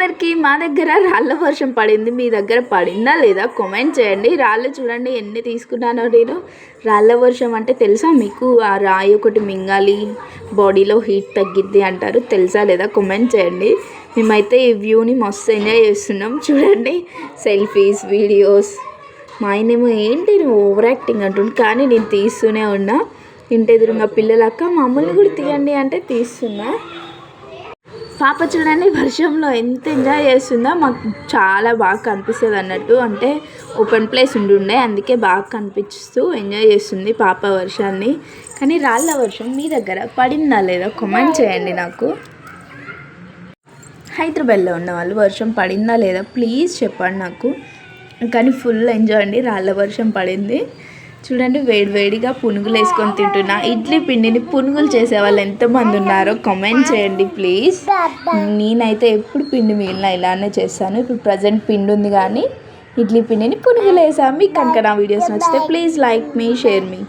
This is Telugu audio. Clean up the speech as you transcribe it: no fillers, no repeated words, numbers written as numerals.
అందరికీ మా దగ్గర రాళ్ళ వర్షం పడింది. మీ దగ్గర పడిందా లేదా కామెంట్ చేయండి. రాళ్ళు చూడండి ఎన్ని తీసుకున్నానో నేను. రాళ్ళ వర్షం అంటే తెలుసా మీకు? ఆ రాయి ఒకటి మింగాలి బాడీలో హీట్ తగ్గిద్ది అంటారు. తెలుసా లేదా కామెంట్ చేయండి. మేమైతే ఈ వ్యూని మస్తు ఎంజాయ్ చేస్తున్నాం. చూడండి సెల్ఫీస్, వీడియోస్. మా ఆయనేమో ఏంటి నువ్వు ఓవర్ యాక్టింగ్ అంటుంది, కానీ నేను తీస్తూనే ఉన్నా. ఇంటి ఎదురుగా పిల్లలక్క మమ్మల్ని కూడా తీయండి అంటే తీస్తున్నా. పాప చూడండి వర్షంలో ఎంత ఎంజాయ్ చేస్తుందో. మాకు చాలా బాగా కనిపిస్తుంది అన్నట్టు, అంటే ఓపెన్ ప్లేస్ ఉండే అందుకే బాగా కనిపిస్తూ ఎంజాయ్ చేస్తుంది పాప వర్షాన్ని. కానీ రాళ్ళ వర్షం మీ దగ్గర పడిందా లేదా కామెంట్ చేయండి నాకు. హైదరాబాద్లో ఉన్న వాళ్ళు వర్షం పడిందా లేదా ప్లీజ్ చెప్పండి నాకు. కానీ ఫుల్ ఎంజాయ్ అండి, రాళ్ళ వర్షం పడింది. చూడండి వేడివేడిగా పునుగులు వేసుకొని తింటున్నా. ఇడ్లీ పిండిని పునుగులు చేసేవాళ్ళు ఎంతమంది ఉన్నారో కామెంట్ చేయండి ప్లీజ్. నేనైతే ఎప్పుడు పిండి మిగిలిన ఇలానే చేస్తాను. ఇప్పుడు ప్రజెంట్ పిండి ఉంది కానీ ఇడ్లీ పిండిని పునుగులు వేసాను. మీకు కనుక నా వీడియోస్ నచ్చితే please like me, share me.